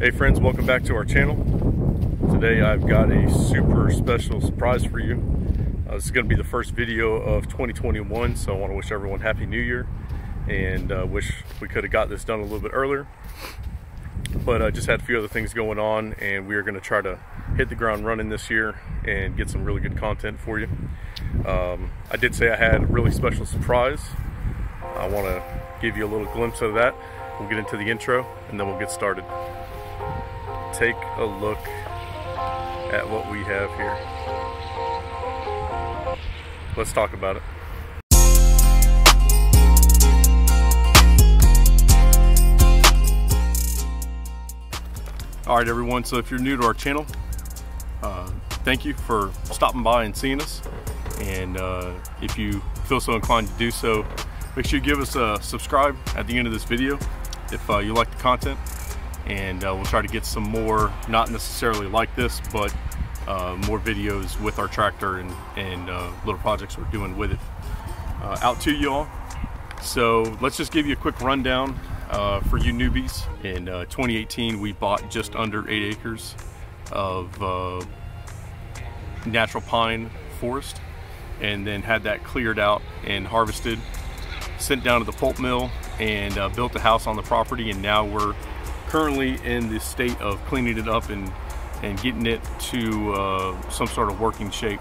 Hey friends, welcome back to our channel. Today I've got a super special surprise for you. This is going to be the first video of 2021, so I want to wish everyone Happy New Year and wish we could have got this done a little bit earlier. But I just had a few other things going on, and we are going to try to hit the ground running this year and get some really good content for you. I did say I had a really special surprise. I want to give you a little glimpse of that. We'll get into the intro and then we'll get started. Take a look at what we have here. Let's talk about it. Alright everyone, so if you're new to our channel, thank you for stopping by and seeing us. And if you feel so inclined to do so, make sure you give us a subscribe at the end of this video if you like the content. And we'll try to get some more, not necessarily like this, but more videos with our tractor and little projects we're doing with it out to you all. So let's just give you a quick rundown for you newbies. In 2018 we bought just under 8 acres of natural pine forest, and then had that cleared out and harvested, sent down to the pulp mill, and built a house on the property. And now we're currently in the state of cleaning it up and getting it to some sort of working shape.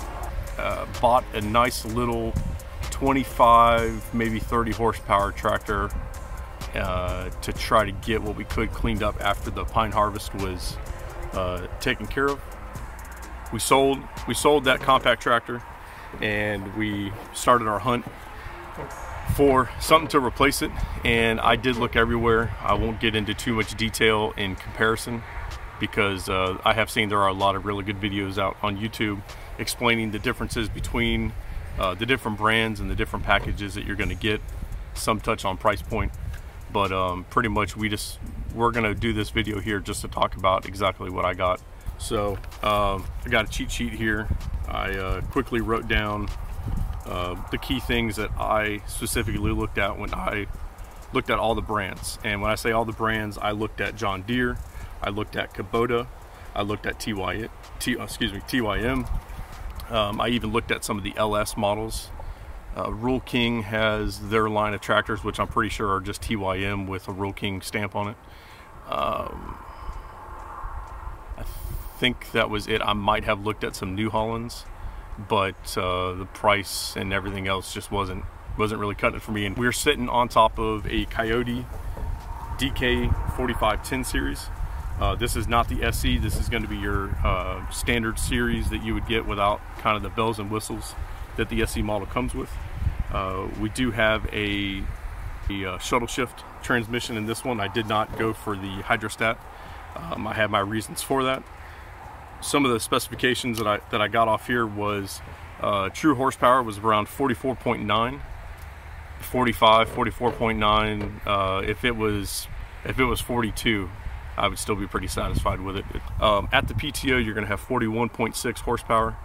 Bought a nice little 25, maybe 30 horsepower tractor to try to get what we could cleaned up after the pine harvest was taken care of. We sold that compact tractor, and we started our hunt for something to replace it. And I did look everywhere. I won't get into too much detail in comparison, because I have seen there are a lot of really good videos out on YouTube explaining the differences between the different brands and the different packages that you're going to get. Some touch on price point, but pretty much we're going to do this video here just to talk about exactly what I got. So I got a cheat sheet here. I quickly wrote down the key things that I specifically looked at when I looked at all the brands. And when I say all the brands, I looked at John Deere, I looked at Kubota, I looked at TYM. I even looked at some of the LS models. Rural King has their line of tractors, which I'm pretty sure are just TYM with a Rural King stamp on it. I think that was it. I might have looked at some New Hollands, but the price and everything else just wasn't really cutting it for me. And we're sitting on top of a Coyote DK4510 series. This is not the SE. This is going to be your standard series that you would get without kind of the bells and whistles that the SE model comes with. We do have a shuttle shift transmission in this one. I did not go for the hydrostat. I have my reasons for that. Some of the specifications that I got off here was true horsepower was around 44.9, 45, 44.9. If it was 42, I would still be pretty satisfied with it. At the PTO, you're going to have 41.6 horsepower.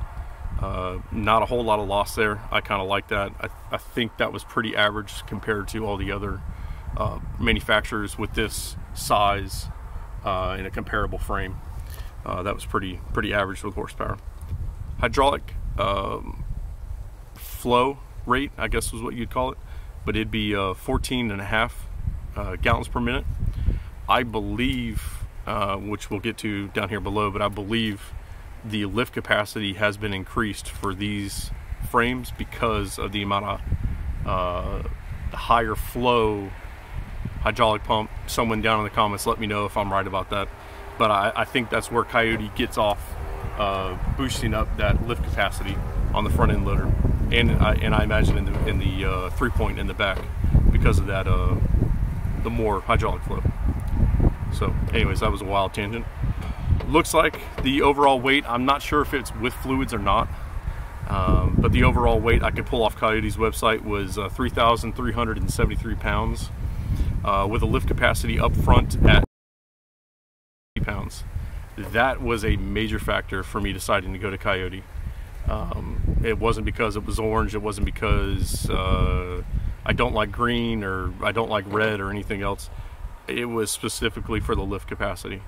Not a whole lot of loss there. I kind of like that. I think that was pretty average compared to all the other manufacturers with this size in a comparable frame. That was pretty average with horsepower. Hydraulic flow rate, I guess was what you'd call it, but it'd be 14.5 gallons per minute. I believe, which we'll get to down here below, but I believe the lift capacity has been increased for these frames because of the amount of higher flow hydraulic pump. Someone down in the comments, let me know if I'm right about that. But I think that's where Coyote gets off boosting up that lift capacity on the front end loader, and I imagine in the 3-point in the back, because of that the more hydraulic flow. So anyways, that was a wild tangent. Looks like the overall weight, I'm not sure if it's with fluids or not, but the overall weight I could pull off Coyote's website was 3,373 pounds with a lift capacity up front at pounds. That was a major factor for me deciding to go to Coyote. It wasn't because it was orange, it wasn't because I don't like green or I don't like red or anything else. It was specifically for the lift capacity.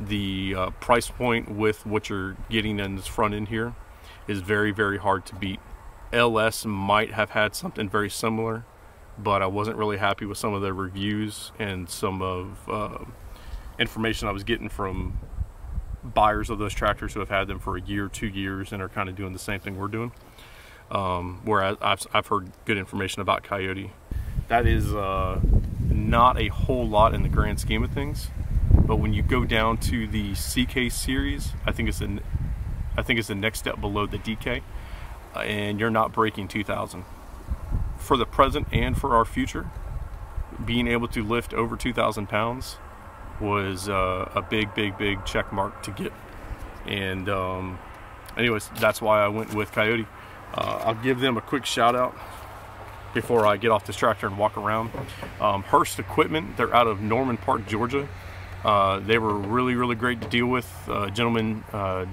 the price point with what you're getting in this front end here is very, very hard to beat. LS might have had something very similar, but I wasn't really happy with some of the reviews and some of information I was getting from buyers of those tractors who have had them for a year, 2 years, and are kind of doing the same thing we're doing. Whereas I've heard good information about Coyote. That is not a whole lot in the grand scheme of things, but when you go down to the CK series, I think it's the next step below the DK, and you're not breaking 2,000. For the present and for our future, being able to lift over 2,000 pounds was a big check mark to get. And anyways, that's why I went with Coyote. I'll give them a quick shout out before I get off this tractor and walk around. Hurst Equipment, they're out of Norman Park, Georgia. They were really great to deal with. Gentleman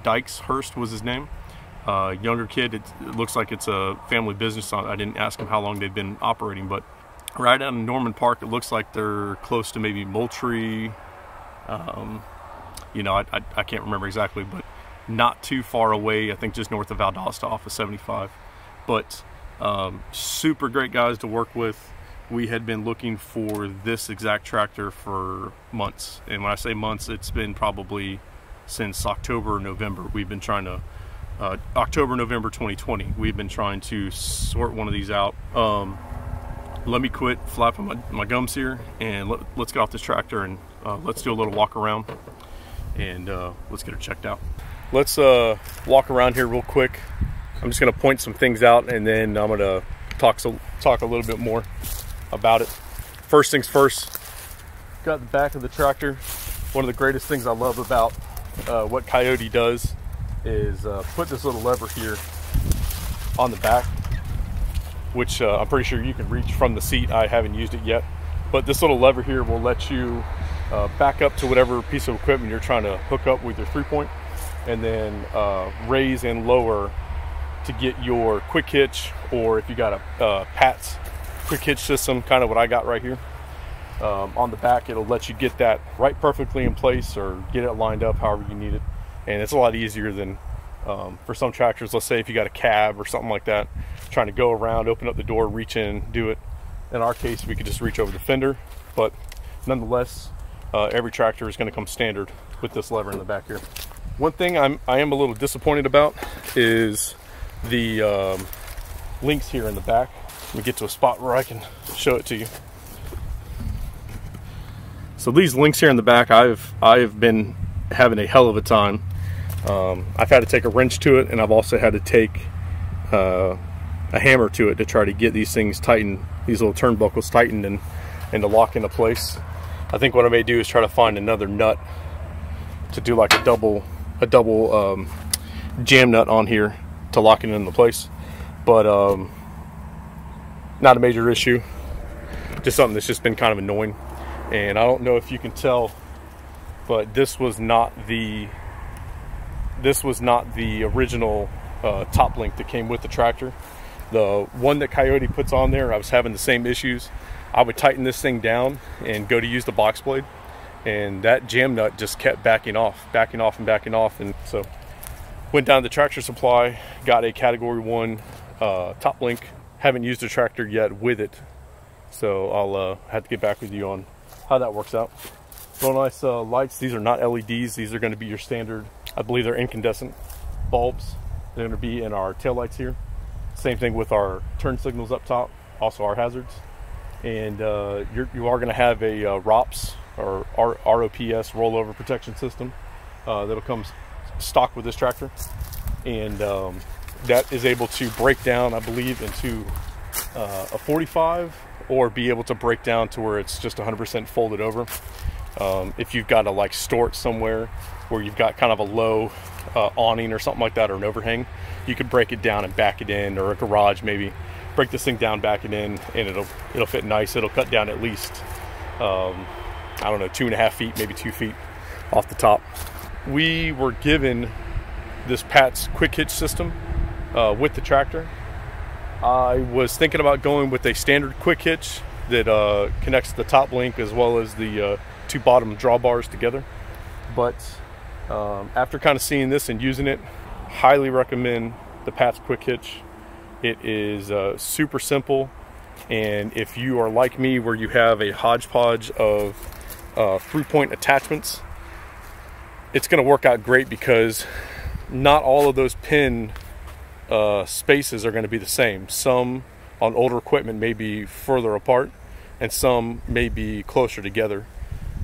Dykes Hurst was his name. Younger kid. It looks like it's a family business. I didn't ask him how long they've been operating, but right out in Norman Park, it looks like they're close to maybe Moultrie. You know, I can't remember exactly, but not too far away. I think just north of Valdosta off of 75. But super great guys to work with. We had been looking for this exact tractor for months, and when I say months, it's been probably since October or November. We've been trying to October, November 2020, we've been trying to sort one of these out. Let me quit flapping my gums here, and let's get off this tractor and let's do a little walk around, and let's get her checked out. Let's walk around here real quick. I'm just going to point some things out, and then I'm going to talk a little bit more about it. First things first, got the back of the tractor. One of the greatest things I love about what Coyote does is put this little lever here on the back, which I'm pretty sure you can reach from the seat. I haven't used it yet, but this little lever here will let you back up to whatever piece of equipment you're trying to hook up with your 3-point, and then raise and lower to get your quick hitch, or if you got a Pat's quick hitch system, kind of what I got right here. On the back, it'll let you get that right perfectly in place, or get it lined up however you need it. And it's a lot easier than for some tractors. Let's say if you got a cab or something like that, trying to go around, open up the door, reach in, do it. In our case, we could just reach over the fender, but nonetheless, every tractor is going to come standard with this lever in the back here. One thing I am a little disappointed about is the links here in the back. Let me get to a spot where I can show it to you. So these links here in the back, I've been having a hell of a time. I've had to take a wrench to it, and I've also had to take a hammer to it to try to get these things tightened, these little turnbuckles tightened and to lock into place. I think what I may do is try to find another nut to do like a double jam nut on here to lock it into place. But not a major issue, just something that's just been kind of annoying. And I don't know if you can tell, but this was not the original top link that came with the tractor. The one that Coyote puts on there, I was having the same issues. I would tighten this thing down and go to use the box blade, and that jam nut just kept backing off, and so went down to the Tractor Supply, got a Category 1 top link. Haven't used the tractor yet with it, so I'll have to get back with you on how that works out. Real nice lights. These are not LEDs. These are going to be your standard, I believe they're incandescent bulbs. They're going to be in our taillights here. Same thing with our turn signals up top, also our hazards. And you are going to have a ROPS, or ROPS, rollover protection system, that'll come stock with this tractor. And that is able to break down, I believe, into a 45, or be able to break down to where it's just 100% folded over. If you've got to like store it somewhere where you've got kind of a low awning or something like that, or an overhang, you could break it down and back it in, or a garage maybe. Break this thing down, back it in, and it'll fit nice. It'll cut down at least, I don't know, 2.5 feet, maybe 2 feet off the top. We were given this Pat's quick hitch system with the tractor. I was thinking about going with a standard quick hitch that connects the top link as well as the two bottom drawbars together. But after kind of seeing this and using it, highly recommend the Pat's Quick Hitch. It is super simple, and if you are like me where you have a hodgepodge of 3-point attachments, it's going to work out great, because not all of those pin spaces are going to be the same. Some on older equipment may be further apart, and some may be closer together,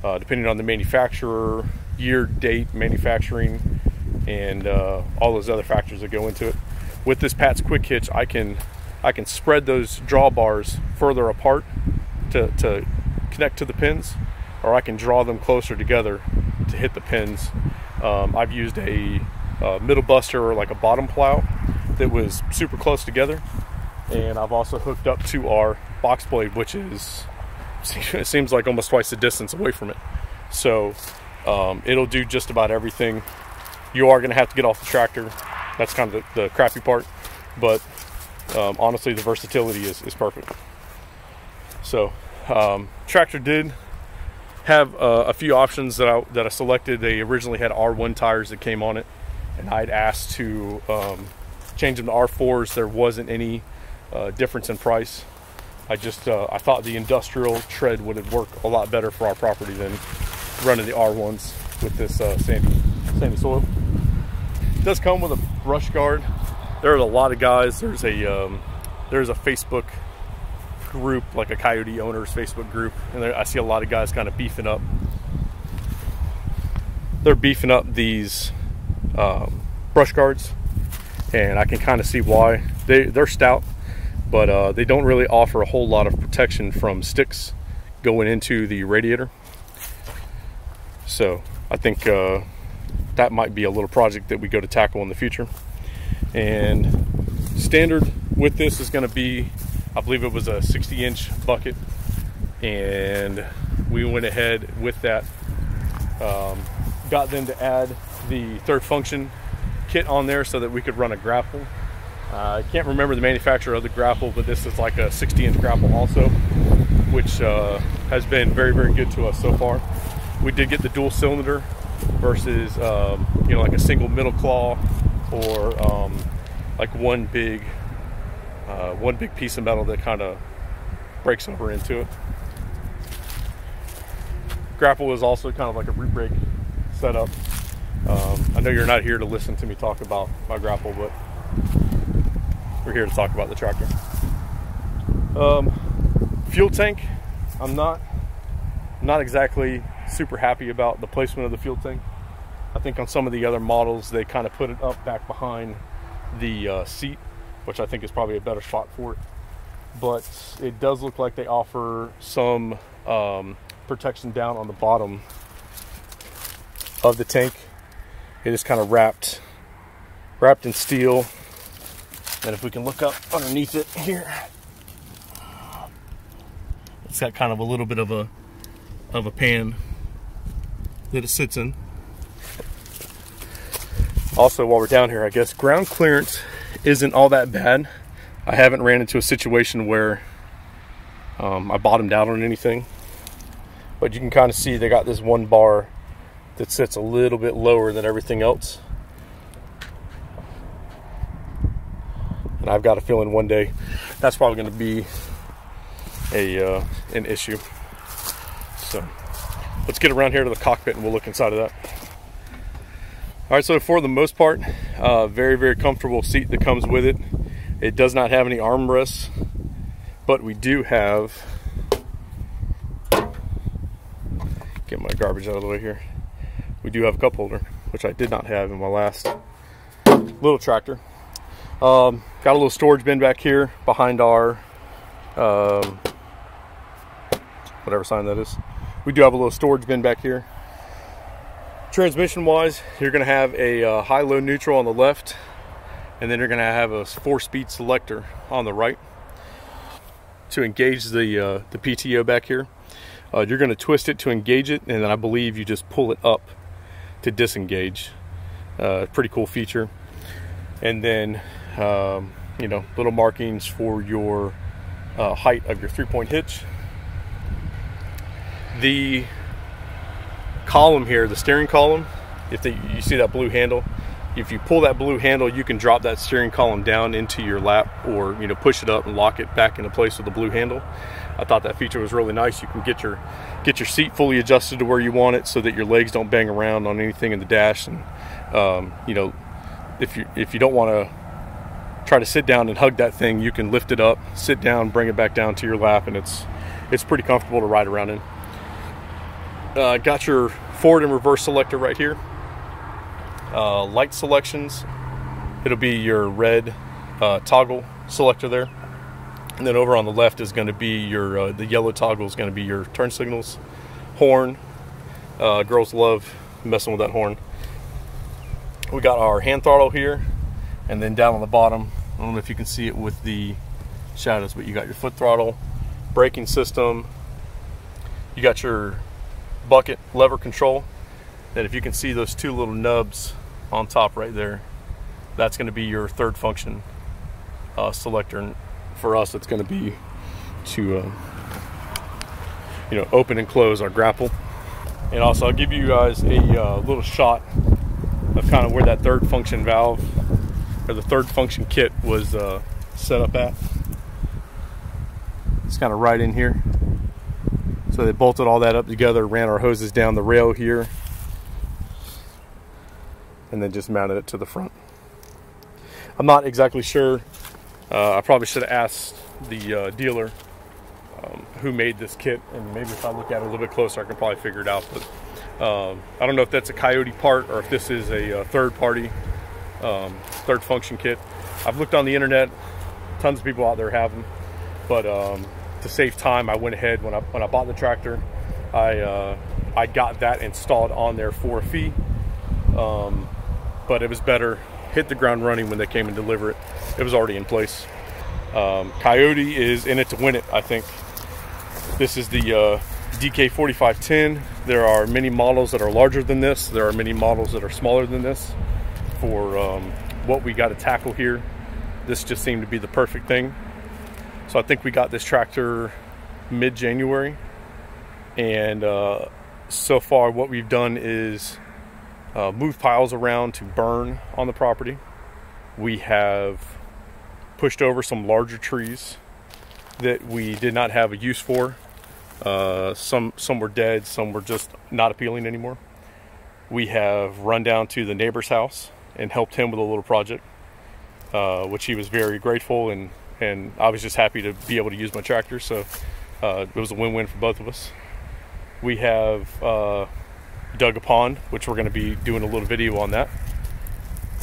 depending on the manufacturer, year, date, manufacturing, and all those other factors that go into it. With this Pat's Quick Hitch, I can spread those drawbars further apart to connect to the pins, or I can draw them closer together to hit the pins. I've used a middle buster or like a bottom plow that was super close together, and I've also hooked up to our box blade, which is, it seems like almost twice the distance away from it. So it'll do just about everything. You are going to have to get off the tractor. That's kind of the crappy part, but honestly, the versatility is perfect. So tractor did have a few options that I selected. They originally had R1 tires that came on it, and I'd asked to change them to R4s. There wasn't any difference in price. I thought the industrial tread would work a lot better for our property than running the R1s with this sandy soil. It does come with a brush guard. There are a lot of guys. There's a Facebook group, like a Coyote Owners Facebook group, and I see a lot of guys kind of beefing up. They're beefing up these brush guards, and I can kind of see why. They're stout, but they don't really offer a whole lot of protection from sticks going into the radiator. So I think that might be a little project that we go to tackle in the future. And standard with this is going to be, I believe it was a 60-inch bucket, and we went ahead with that. Got them to add the third function kit on there so that we could run a grapple. I can't remember the manufacturer of the grapple, but this is like a 60-inch grapple also, which has been very, very good to us so far. We did get the dual cylinder versus you know, like a single middle claw, or like one big piece of metal that kind of breaks over into it. Grapple is also kind of like a root brake setup. I know you're not here to listen to me talk about my grapple, but we're here to talk about the tractor. Fuel tank, I'm not exactly super happy about the placement of the fuel tank. I think on some of the other models they kind of put it up back behind the seat, which I think is probably a better spot for it. But it does look like they offer some protection down on the bottom of the tank. It is kind of wrapped in steel, and if we can look up underneath it here, it's got kind of a little bit of a pan that it sits in. Also, while we're down here, I guess ground clearance isn't all that bad. I haven't ran into a situation where I bottomed out on anything, but you can kind of see they got this one bar that sits a little bit lower than everything else, and I've got a feeling one day that's probably going to be an issue. So let's get around here to the cockpit and we'll look inside of that. All right, so for the most part, very, very comfortable seat that comes with it. It does not have any armrests, but we do have, get my garbage out of the way here. We do have a cup holder, which I did not have in my last little tractor. Got a little storage bin back here behind our, whatever sign that is. We do have a little storage bin back here. Transmission wise, you're going to have a high, low, neutral on the left, and then you're going to have a 4-speed selector on the right. To engage the PTO back here, you're going to twist it to engage it, and then I believe you just pull it up to disengage. Pretty cool feature. And then you know, little markings for your height of your 3-point hitch. The column here, the steering column, you see that blue handle, if you pull that blue handle, you can drop that steering column down into your lap, or push it up and lock it back into place with the blue handle. I thought that feature was really nice. You can get your seat fully adjusted to where you want it, so that your legs don't bang around on anything in the dash. And if you don't want to try to sit down and hug that thing, you can lift it up, sit down, bring it back down to your lap, and it's pretty comfortable to ride around in. Got your forward and reverse selector right here. Light selections, it'll be your red toggle selector there, and then over on the left is going to be your the yellow toggle is going to be your turn signals. Horn, girls love messing with that horn. We got our hand throttle here, and then down on the bottom, I don't know if you can see it with the shadows, but you got your foot throttle, braking system, you got your bucket lever control. And if you can see those two little nubs on top right there, that's going to be your third function selector. And for us, it's going to be to open and close our grapple. And also, I'll give you guys a little shot of kind of where that third function valve, or the third function kit, was set up at. It's kind of right in here. So they bolted all that up together, ran our hoses down the rail here, and then just mounted it to the front. I'm not exactly sure. I probably should have asked the dealer who made this kit, and maybe if I look at it a little bit closer, I can probably figure it out. But I don't know if that's a Coyote part or if this is a third-party third function kit. I've looked on the internet. Tons of people out there have them, but to save time, I went ahead when I bought the tractor. I got that installed on there for a fee. But it was better hit the ground running when they came and deliver it. It was already in place. Coyote is in it to win it, I think. This is the DK4510. There are many models that are larger than this. There are many models that are smaller than this. For what we got to tackle here, this just seemed to be the perfect thing. So I think we got this tractor mid-January, and so far what we've done is move piles around to burn on the property. We have pushed over some larger trees that we did not have a use for. Some were dead, some were just not appealing anymore. We have run down to the neighbor's house and helped him with a little project, which he was very grateful, and I was just happy to be able to use my tractor, so it was a win-win for both of us. We have dug a pond, which we're going to be doing a little video on that,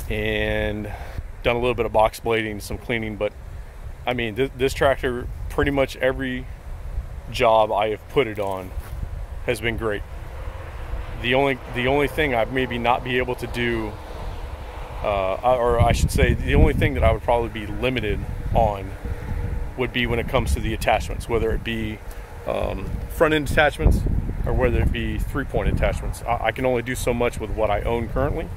and done a little bit of box blading, some cleaning. But I mean, this tractor, pretty much every job I have put it on has been great. The only thing I maybe not be able to do, or I should say, the only thing that I would probably be limited on would be when it comes to the attachments, whether it be front end attachments or whether it be 3-point attachments. I can only do so much with what I own currently.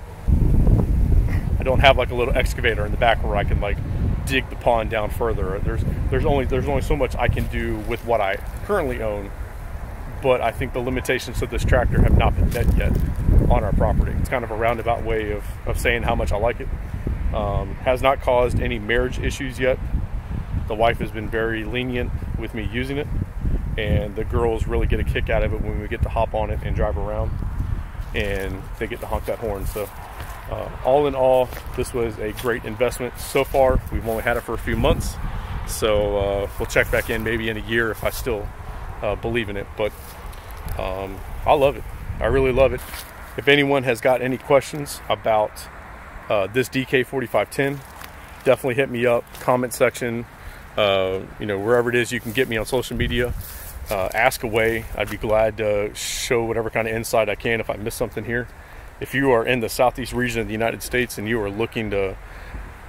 I don't have like a little excavator in the back where I can like dig the pond down further. There's only so much I can do with what I currently own. But I think the limitations of this tractor have not been met yet on our property. It's kind of a roundabout way of saying how much I like it. Has not caused any marriage issues yet. The wife has been very lenient with me using it, and the girls really get a kick out of it when we get to hop on it and drive around, and they get to honk that horn. So all in all, this was a great investment so far. We've only had it for a few months, so we'll check back in maybe in a year if I still believe in it. But I love it. I really love it. If anyone has got any questions about this DK4510, definitely hit me up, comment section, wherever it is you can get me on social media. Ask away. I'd be glad to show whatever kind of insight I can if I miss something here. If you are in the southeast region of the United States and you are looking to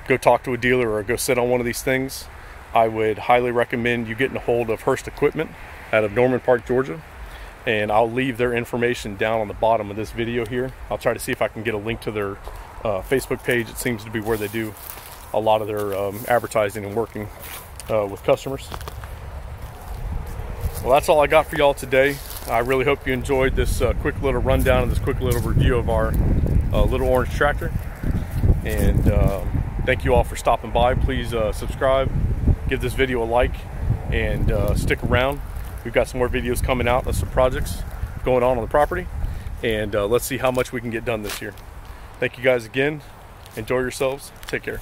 go talk to a dealer or go sit on one of these things, I would highly recommend you getting a hold of Hurst Equipment out of Norman Park, Georgia. And I'll leave their information down on the bottom of this video here. I'll try to see if I can get a link to their Facebook page. It seems to be where they do a lot of their advertising and working with customers. Well, that's all I got for y'all today. I really hope you enjoyed this quick little rundown and this quick little review of our little orange tractor. And thank you all for stopping by. Please subscribe, give this video a like, and stick around. We've got some more videos coming out of some projects going on the property, and let's see how much we can get done this year. Thank you guys again. Enjoy yourselves. Take care.